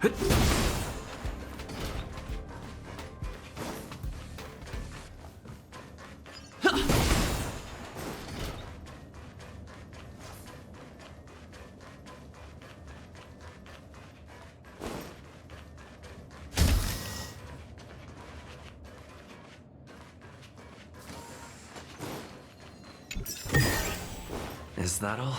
Is that all?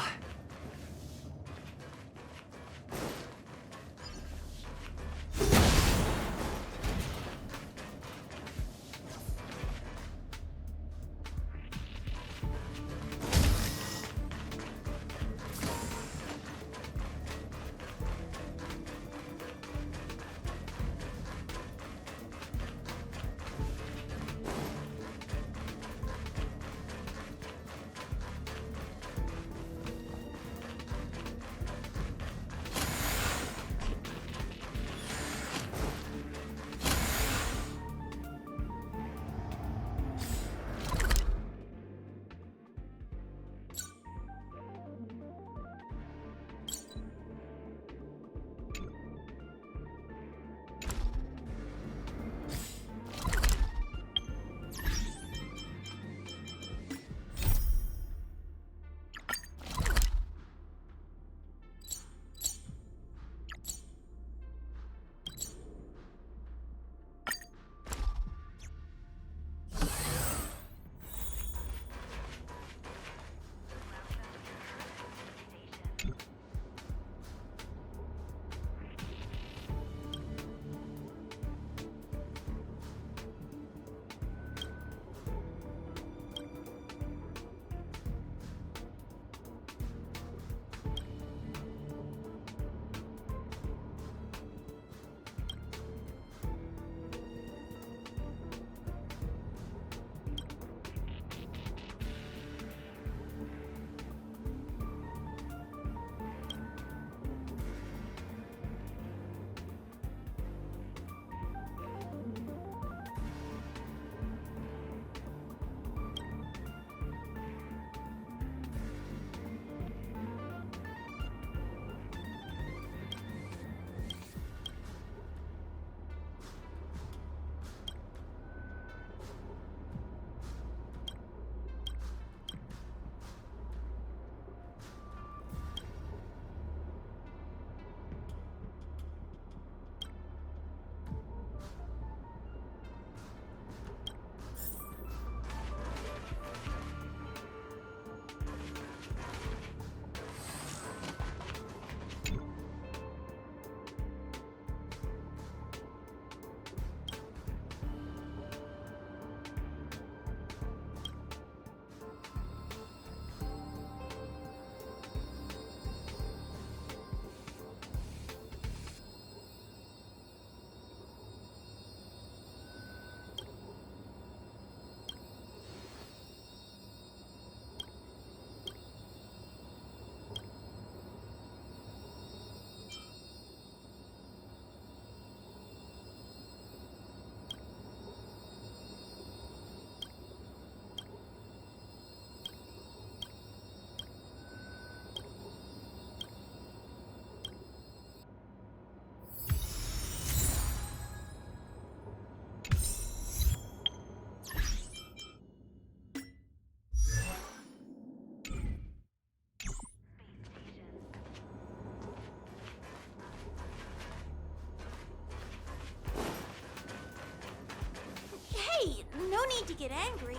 No need to get angry.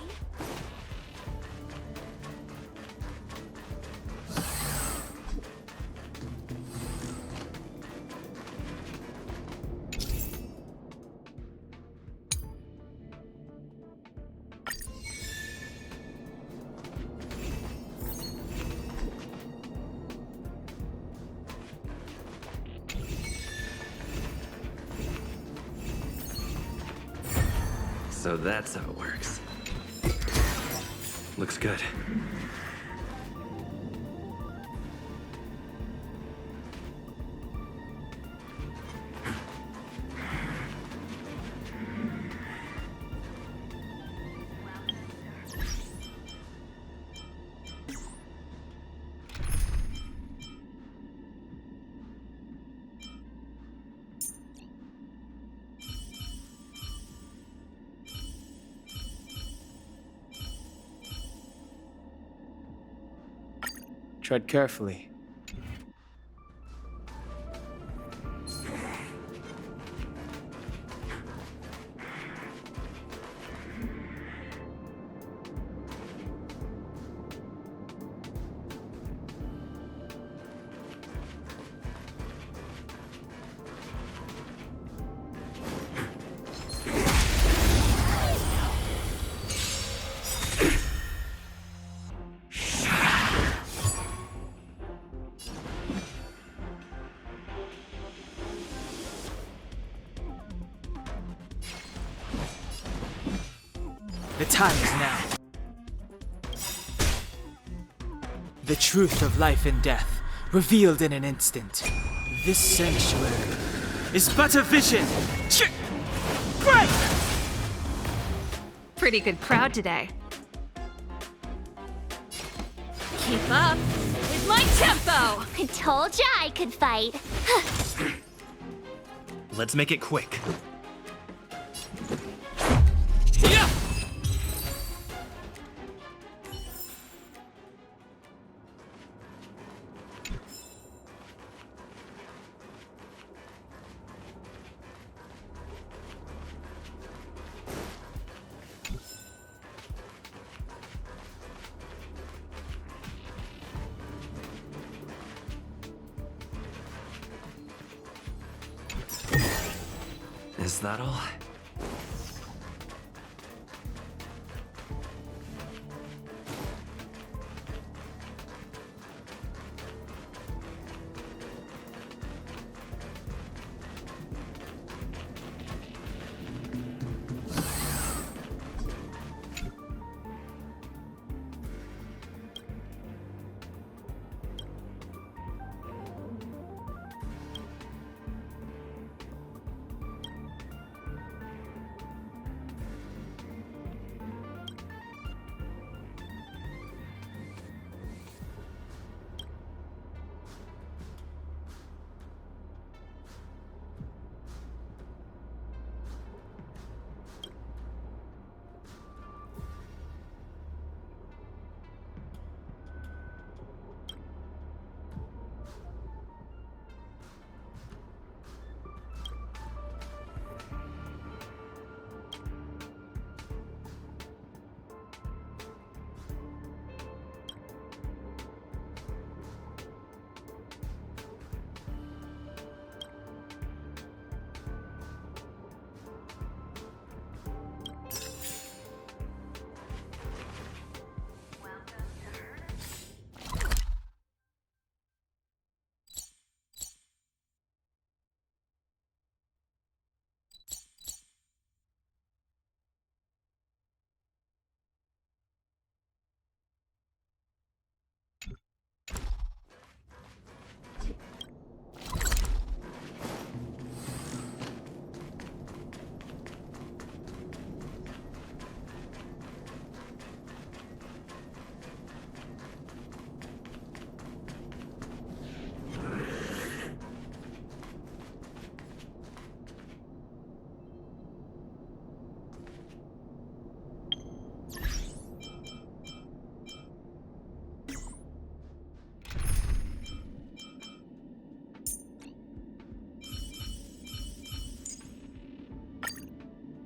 So that's how it works. Looks good. Tread carefully. The time is now. The truth of life and death, revealed in an instant. This sanctuary is but a vision. Break! Pretty good crowd today. Keep up with my tempo! I told ya I could fight. Let's make it quick. Yeah! Is that all?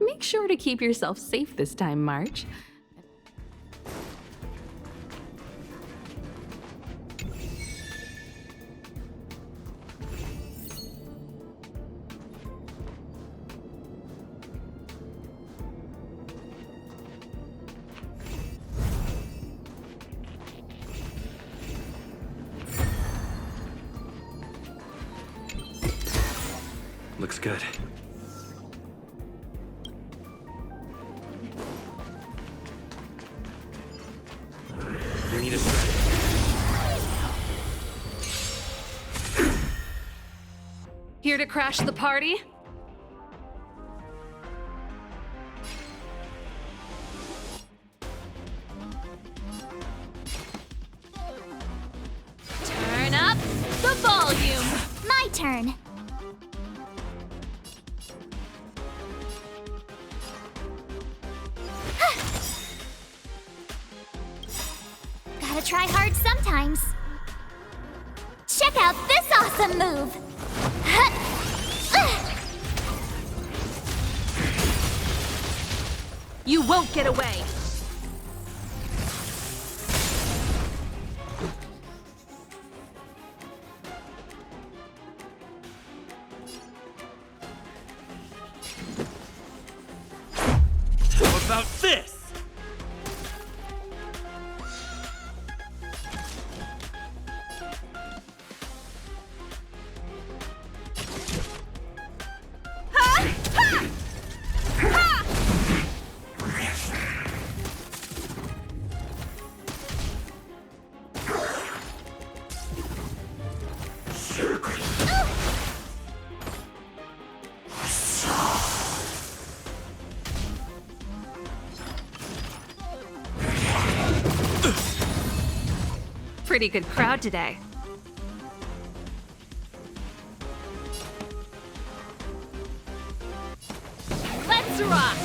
Make sure to keep yourself safe this time, March. Looks good. You need a strategy. Here to crash the party? Turn up the volume! My turn. Gotta try hard sometimes. Check out this awesome move! You won't get away! How about this? Pretty good crowd today. Let's rock!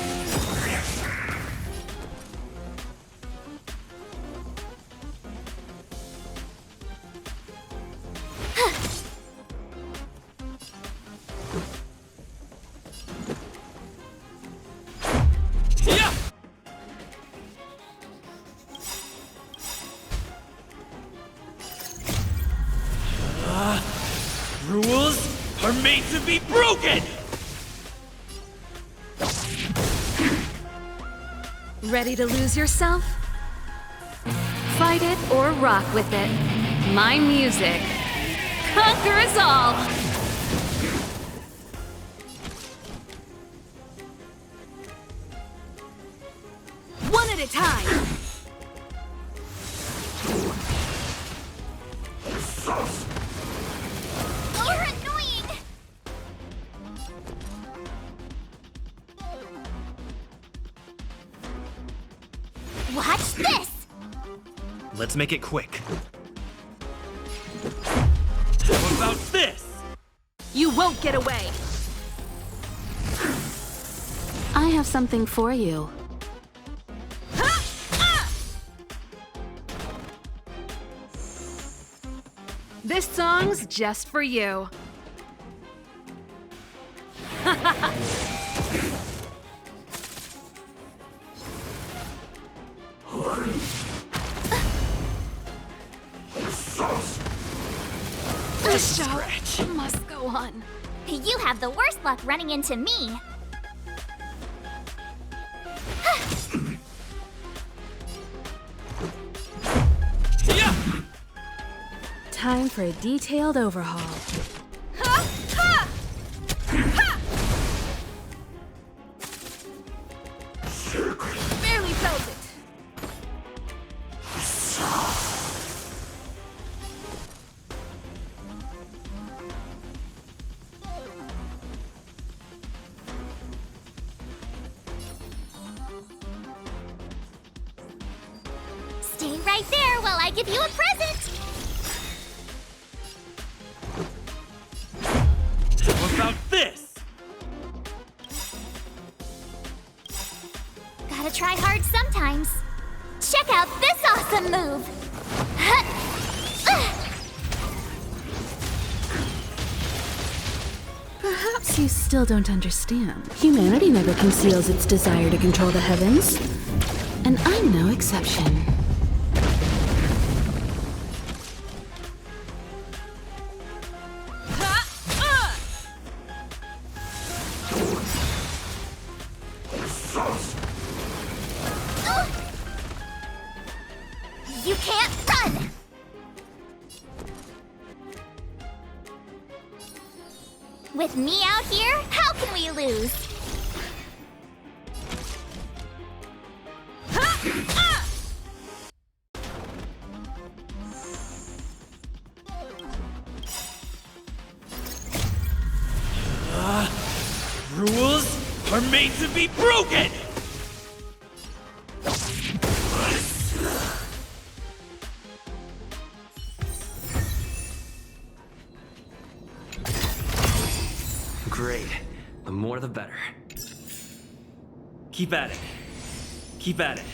Yeah! Rules are made to be broken! Ready to lose yourself? Fight it or rock with it. My music. Conquer us all! One at a time! You're annoying! Watch this! Let's make it quick. How about this? You won't get away! I have something for you. This song's just for you. The show must go on. You have the worst luck running into me. Yeah! Time for a detailed overhaul. Barely felt it. Stay right there while I give you a present. How about this? Gotta try hard sometimes. Check out this awesome move! Perhaps you still don't understand. Humanity never conceals its desire to control the heavens. And I'm no exception. You can't run! With me out here, how can we lose? Rules are made to be broken! Great. The more the better. Keep at it. Keep at it.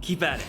Keep at it.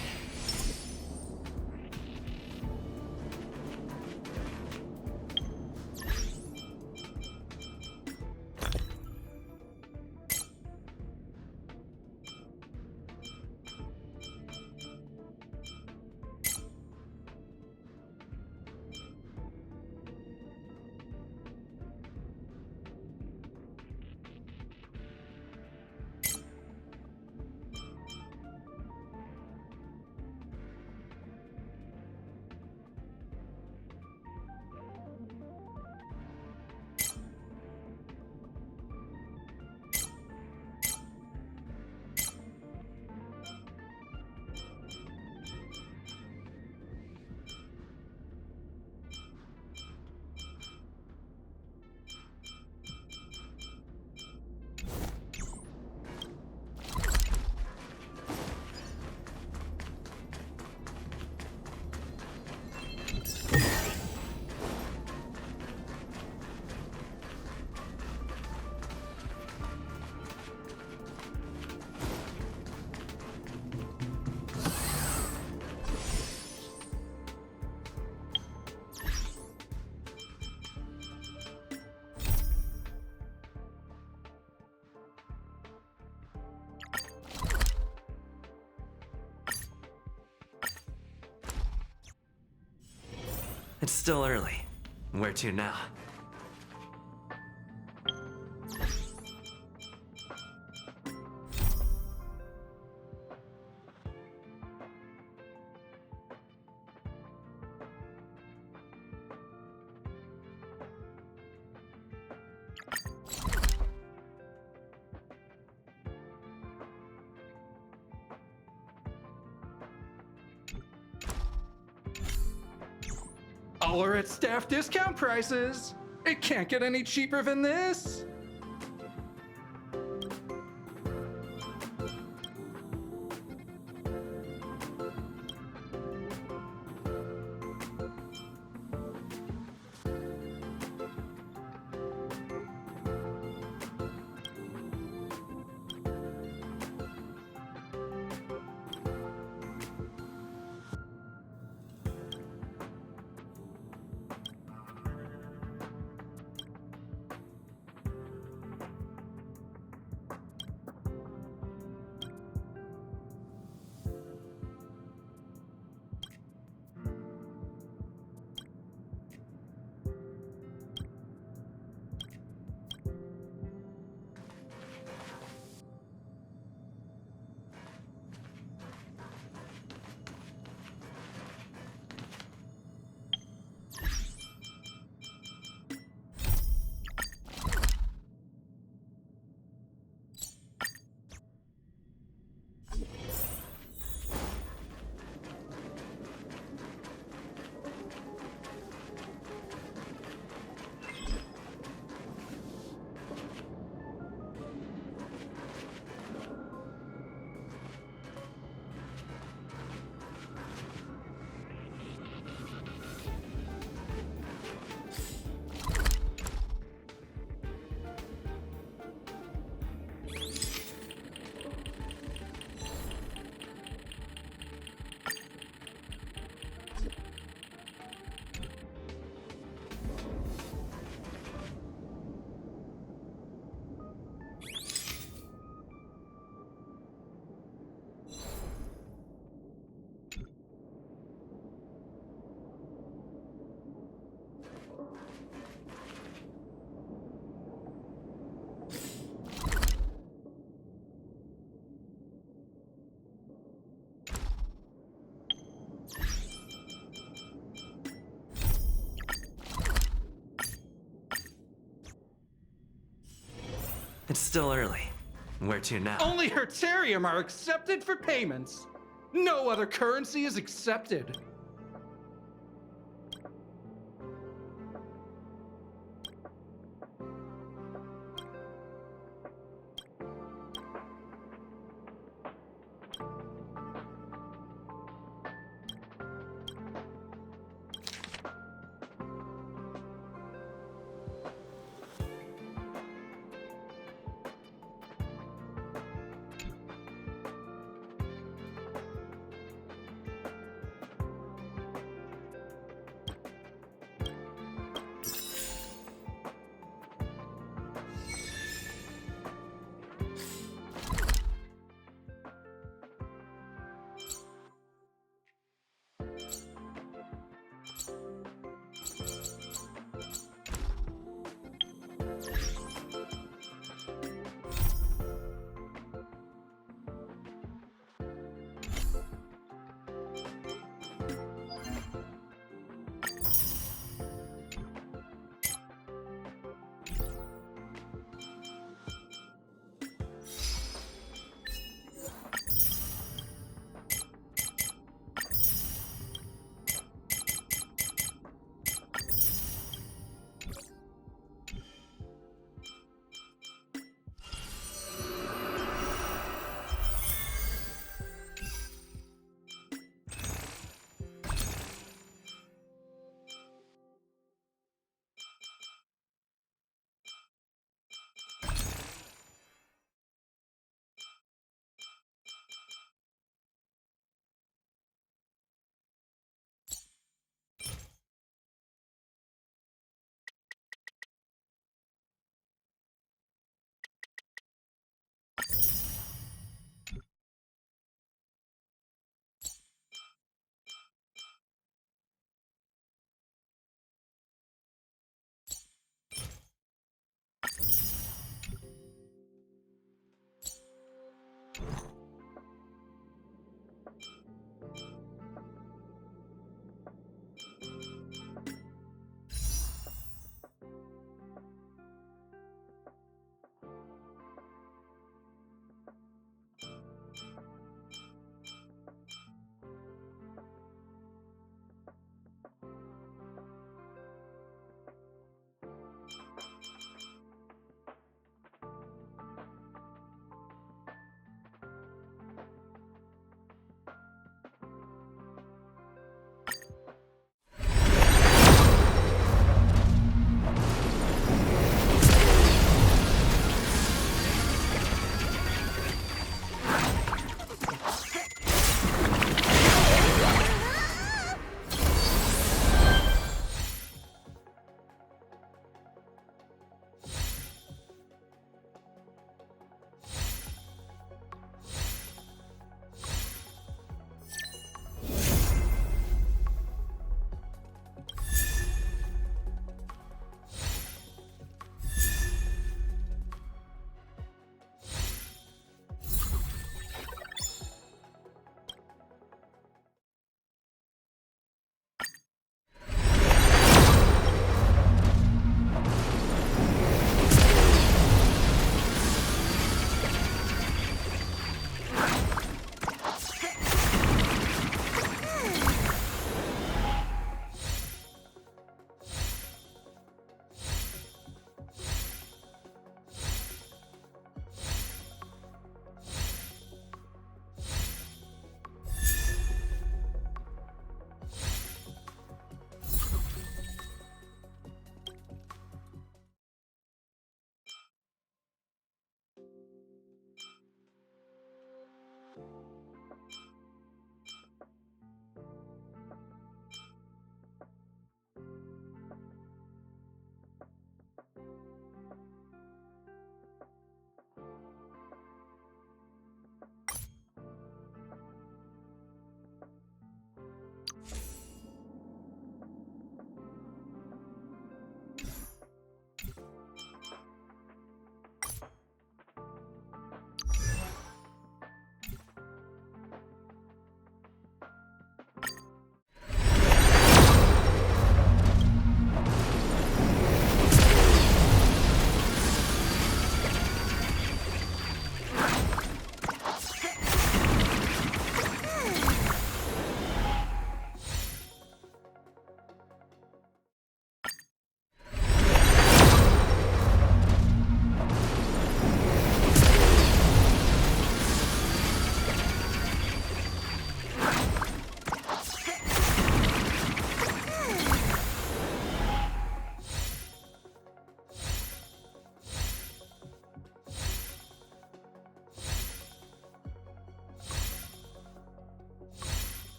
It's still early. Where to now? All are at staff discount prices. It can't get any cheaper than this. It's still early. Where to now? Only Hertarium are accepted for payments. No other currency is accepted.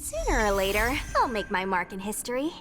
Sooner or later, I'll make my mark in history.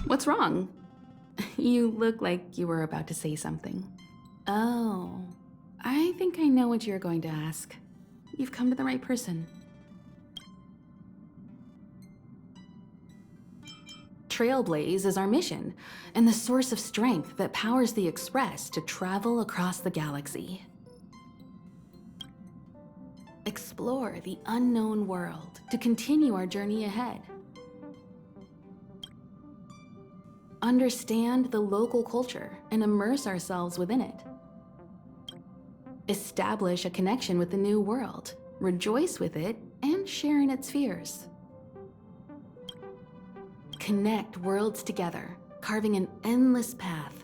What's wrong? You look like you were about to say something. Oh, I think I know what you're going to ask. You've come to the right person. Trailblaze is our mission, and the source of strength that powers the Express to travel across the galaxy. Explore the unknown world to continue our journey ahead. Understand the local culture and immerse ourselves within it. Establish a connection with the new world, rejoice with it, and share in its fears. Connect worlds together, carving an endless path.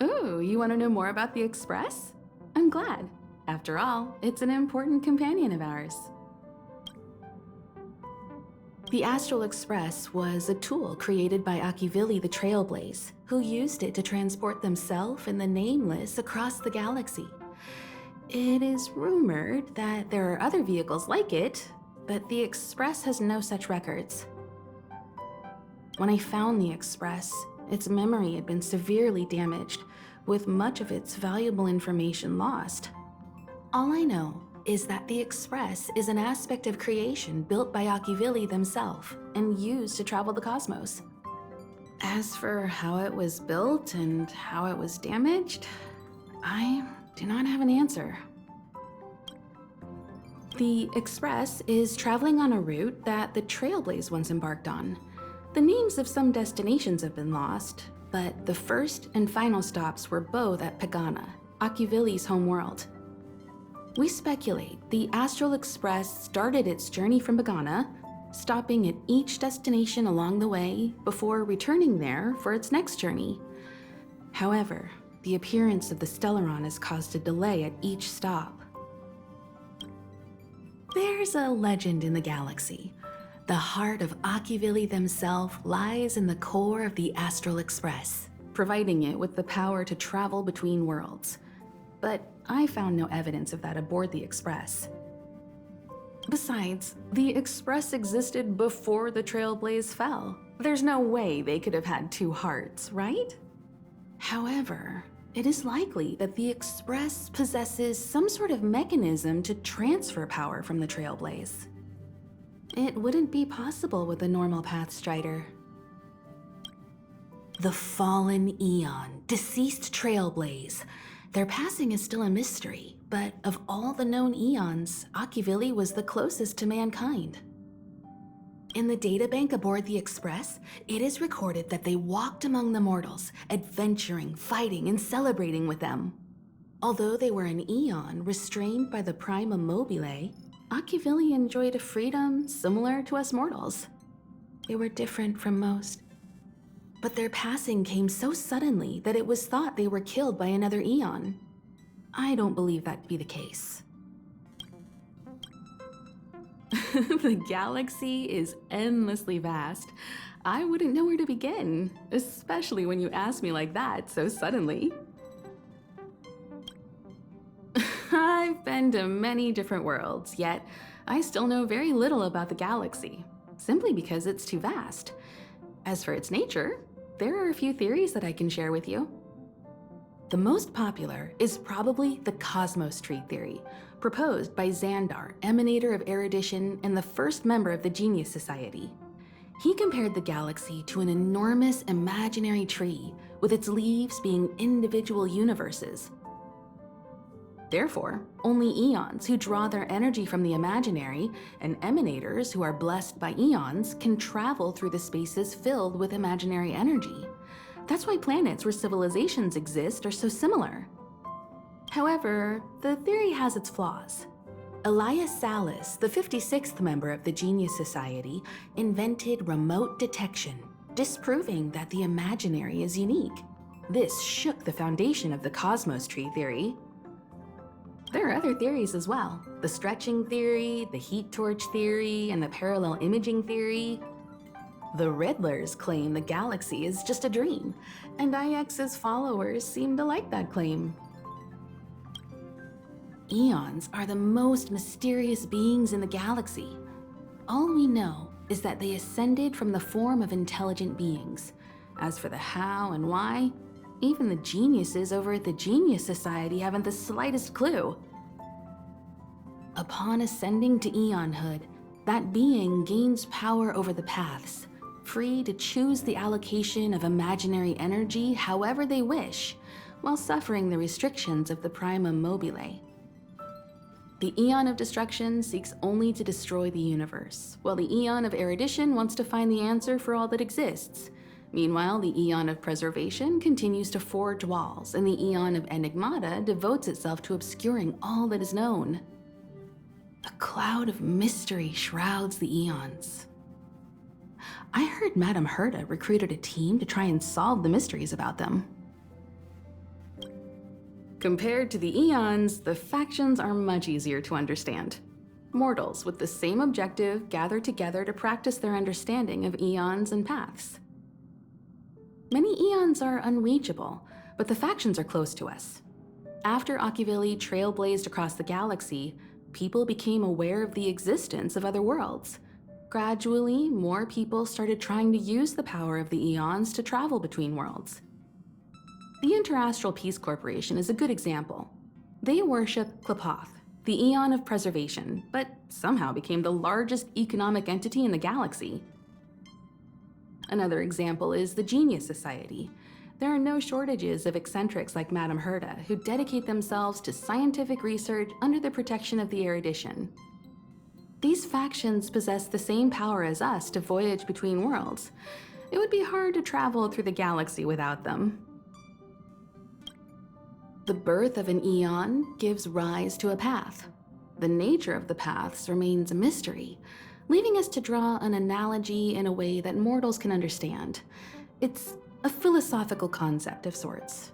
Ooh, you want to know more about the Express? I'm glad. After all, it's an important companion of ours. The Astral Express was a tool created by Akivili the Trailblaze, who used it to transport themselves and the Nameless across the galaxy. It is rumored that there are other vehicles like it, but the Express has no such records. When I found the Express, its memory had been severely damaged, with much of its valuable information lost. All I know is that the Express is an aspect of creation built by Akivili themselves and used to travel the cosmos. As for how it was built and how it was damaged, I do not have an answer. The Express is traveling on a route that the Trailblaze once embarked on. The names of some destinations have been lost, but the first and final stops were both at Pagana, Akivili's homeworld. We speculate the Astral Express started its journey from Pagana, stopping at each destination along the way before returning there for its next journey. However, the appearance of the Stellaron has caused a delay at each stop. There's a legend in the galaxy. The heart of Akivili themselves lies in the core of the Astral Express, providing it with the power to travel between worlds. But I found no evidence of that aboard the Express. Besides, the Express existed before the Trailblaze fell. There's no way they could have had two hearts, right? However, it is likely that the Express possesses some sort of mechanism to transfer power from the Trailblaze. It wouldn't be possible with a normal Pathstrider. The fallen Eon, deceased Trailblaze. Their passing is still a mystery, but of all the known Eons, Akivili was the closest to mankind. In the databank aboard the Express, it is recorded that they walked among the mortals, adventuring, fighting, and celebrating with them. Although they were an Eon restrained by the Prima Mobile, Akivili enjoyed a freedom similar to us mortals. They were different from most. But their passing came so suddenly that it was thought they were killed by another Eon. I don't believe that to be the case. The galaxy is endlessly vast. I wouldn't know where to begin, especially when you ask me like that so suddenly. I've been to many different worlds, yet I still know very little about the galaxy, simply because it's too vast. As for its nature, there are a few theories that I can share with you. The most popular is probably the Cosmos Tree theory, proposed by Xandar, emanator of erudition and the first member of the Genius Society. He compared the galaxy to an enormous imaginary tree, with its leaves being individual universes. Therefore, only Eons who draw their energy from the imaginary and emanators who are blessed by Eons can travel through the spaces filled with imaginary energy. That's why planets where civilizations exist are so similar. However, the theory has its flaws. Elias Salas, the 56th member of the Genius Society, invented remote detection, disproving that the imaginary is unique. This shook the foundation of the Cosmos Tree theory. There are other theories as well. The stretching theory, the heat torch theory, and the parallel imaging theory. The Riddlers claim the galaxy is just a dream, and IX's followers seem to like that claim. Eons are the most mysterious beings in the galaxy. All we know is that they ascended from the form of intelligent beings. As for the how and why, even the geniuses over at the Genius Society haven't the slightest clue. Upon ascending to Eonhood, that being gains power over the paths, free to choose the allocation of imaginary energy however they wish, while suffering the restrictions of the primum mobile. The Eon of Destruction seeks only to destroy the universe, while the Eon of Erudition wants to find the answer for all that exists. Meanwhile, the Eon of Preservation continues to forge walls, and the Eon of Enigmata devotes itself to obscuring all that is known. A cloud of mystery shrouds the Eons. I heard Madame Herta recruited a team to try and solve the mysteries about them. Compared to the Eons, the factions are much easier to understand. Mortals with the same objective gather together to practice their understanding of Eons and paths. Many Eons are unreachable, but the factions are close to us. After Ocuvili trailblazed across the galaxy, people became aware of the existence of other worlds. Gradually, more people started trying to use the power of the Eons to travel between worlds. The Interastral Peace Corporation is a good example. They worship Klapoth, the Eon of Preservation, but somehow became the largest economic entity in the galaxy. Another example is the Genius Society. There are no shortages of eccentrics like Madame Herta who dedicate themselves to scientific research under the protection of the Erudition. These factions possess the same power as us to voyage between worlds. It would be hard to travel through the galaxy without them. The birth of an Eon gives rise to a path. The nature of the paths remains a mystery, leaving us to draw an analogy in a way that mortals can understand. It's a philosophical concept of sorts.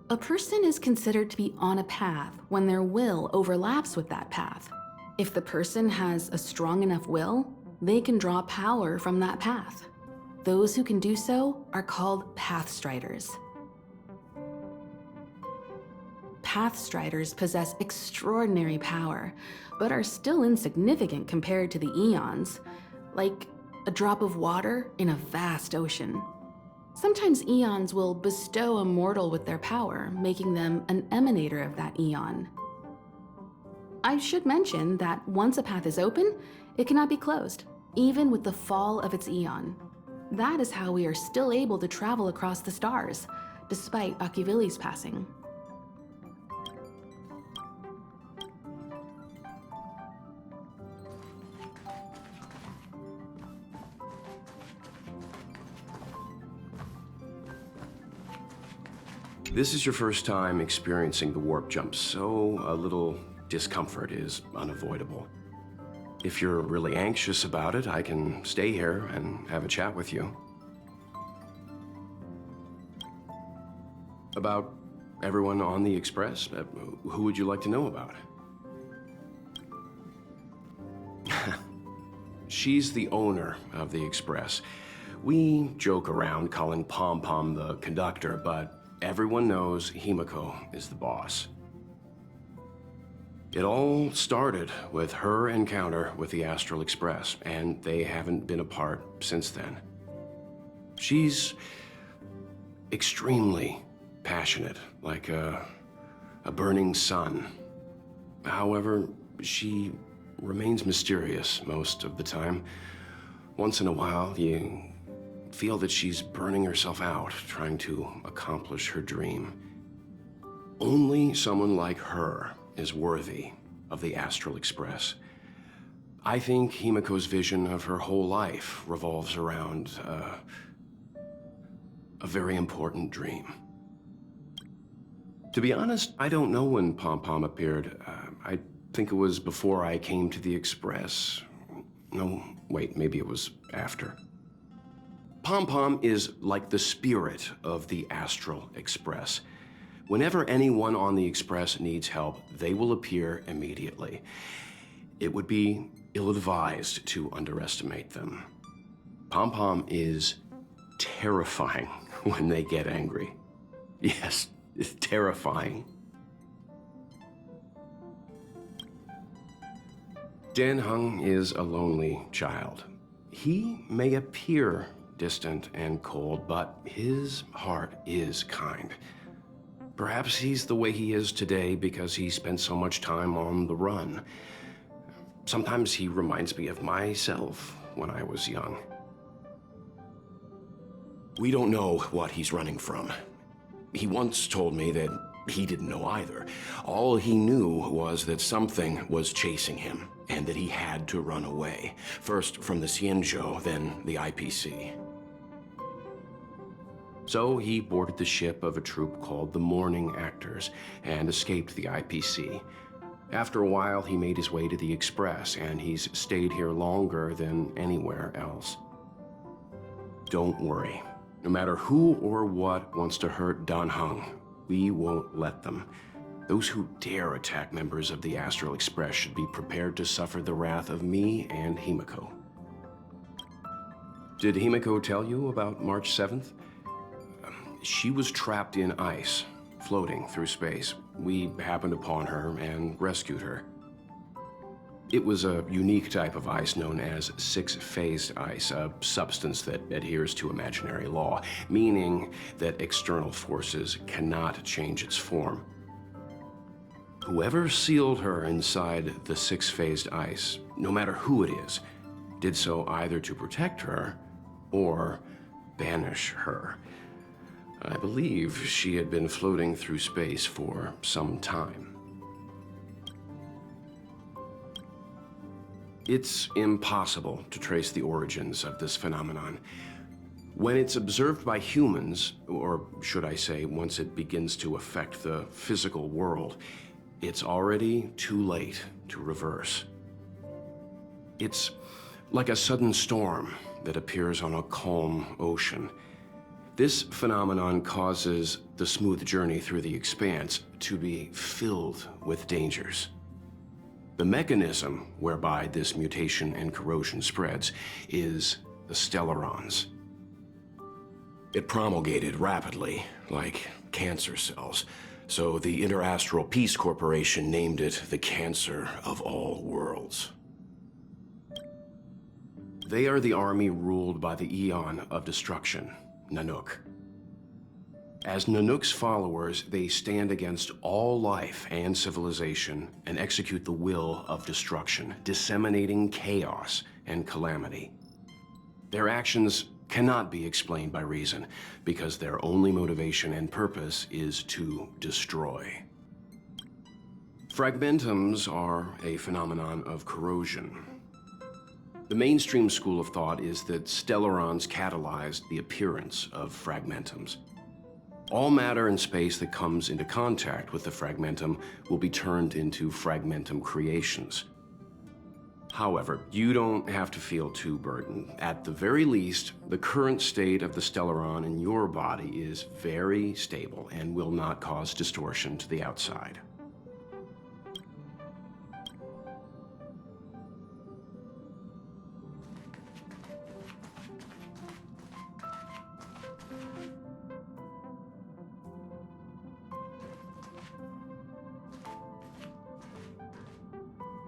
A person is considered to be on a path when their will overlaps with that path. If the person has a strong enough will, they can draw power from that path. Those who can do so are called Pathstriders. Pathstriders possess extraordinary power, but are still insignificant compared to the Eons, like a drop of water in a vast ocean. Sometimes Eons will bestow a mortal with their power, making them an emanator of that Eon. I should mention that once a path is open, it cannot be closed, even with the fall of its Eon. That is how we are still able to travel across the stars, despite Ocuvili's passing. This is your first time experiencing the warp jump, so a little discomfort is unavoidable. If you're really anxious about it, I can stay here and have a chat with you. About everyone on the Express? Who would you like to know about? She's the owner of the Express. We joke around calling Pom Pom the conductor, but everyone knows Himiko is the boss. It all started with her encounter with the Astral Express, and they haven't been apart since then. She's extremely passionate, like a burning sun. However, she remains mysterious most of the time. Once in a while, you feel that she's burning herself out, trying to accomplish her dream. Only someone like her is worthy of the Astral Express. I think Himiko's vision of her whole life revolves around a very important dream. To be honest, I don't know when Pom Pom appeared. I think it was before I came to the Express. No, wait, maybe it was after. Pom Pom is like the spirit of the Astral Express. Whenever anyone on the Express needs help, they will appear immediately. It would be ill-advised to underestimate them. Pom Pom is terrifying when they get angry. Yes, it's terrifying. Dan Heng is a lonely child. He may appear distant and cold, but his heart is kind. Perhaps he's the way he is today because he spent so much time on the run. Sometimes he reminds me of myself when I was young. We don't know what he's running from. He once told me that he didn't know either. All he knew was that something was chasing him, and that he had to run away. First from the Xianzhou, then the IPC. So he boarded the ship of a troupe called the Morning Actors and escaped the IPC. After a while, he made his way to the Express, and he's stayed here longer than anywhere else. Don't worry. No matter who or what wants to hurt Dan Heng, we won't let them. Those who dare attack members of the Astral Express should be prepared to suffer the wrath of me and Himiko. Did Himiko tell you about March 7th? She was trapped in ice, floating through space. We happened upon her and rescued her. It was a unique type of ice known as six-phased ice, a substance that adheres to imaginary law, meaning that external forces cannot change its form. Whoever sealed her inside the six-phased ice, no matter who it is, did so either to protect her or banish her. I believe she had been floating through space for some time. It's impossible to trace the origins of this phenomenon. When it's observed by humans, or should I say, once it begins to affect the physical world, it's already too late to reverse. It's like a sudden storm that appears on a calm ocean. This phenomenon causes the smooth journey through the expanse to be filled with dangers. The mechanism whereby this mutation and corrosion spreads is the stellarons. It promulgated rapidly, like cancer cells, so the Interastral Peace Corporation named it the cancer of all worlds. They are the army ruled by the Eon of Destruction, Nanook. As Nanook's followers, they stand against all life and civilization and execute the will of destruction, disseminating chaos and calamity. Their actions cannot be explained by reason, because their only motivation and purpose is to destroy. Fragmentums are a phenomenon of corrosion. The mainstream school of thought is that stellarons catalyzed the appearance of fragmentums. All matter and space that comes into contact with the fragmentum will be turned into fragmentum creations. However, you don't have to feel too burdened. At the very least, the current state of the stellaron in your body is very stable and will not cause distortion to the outside.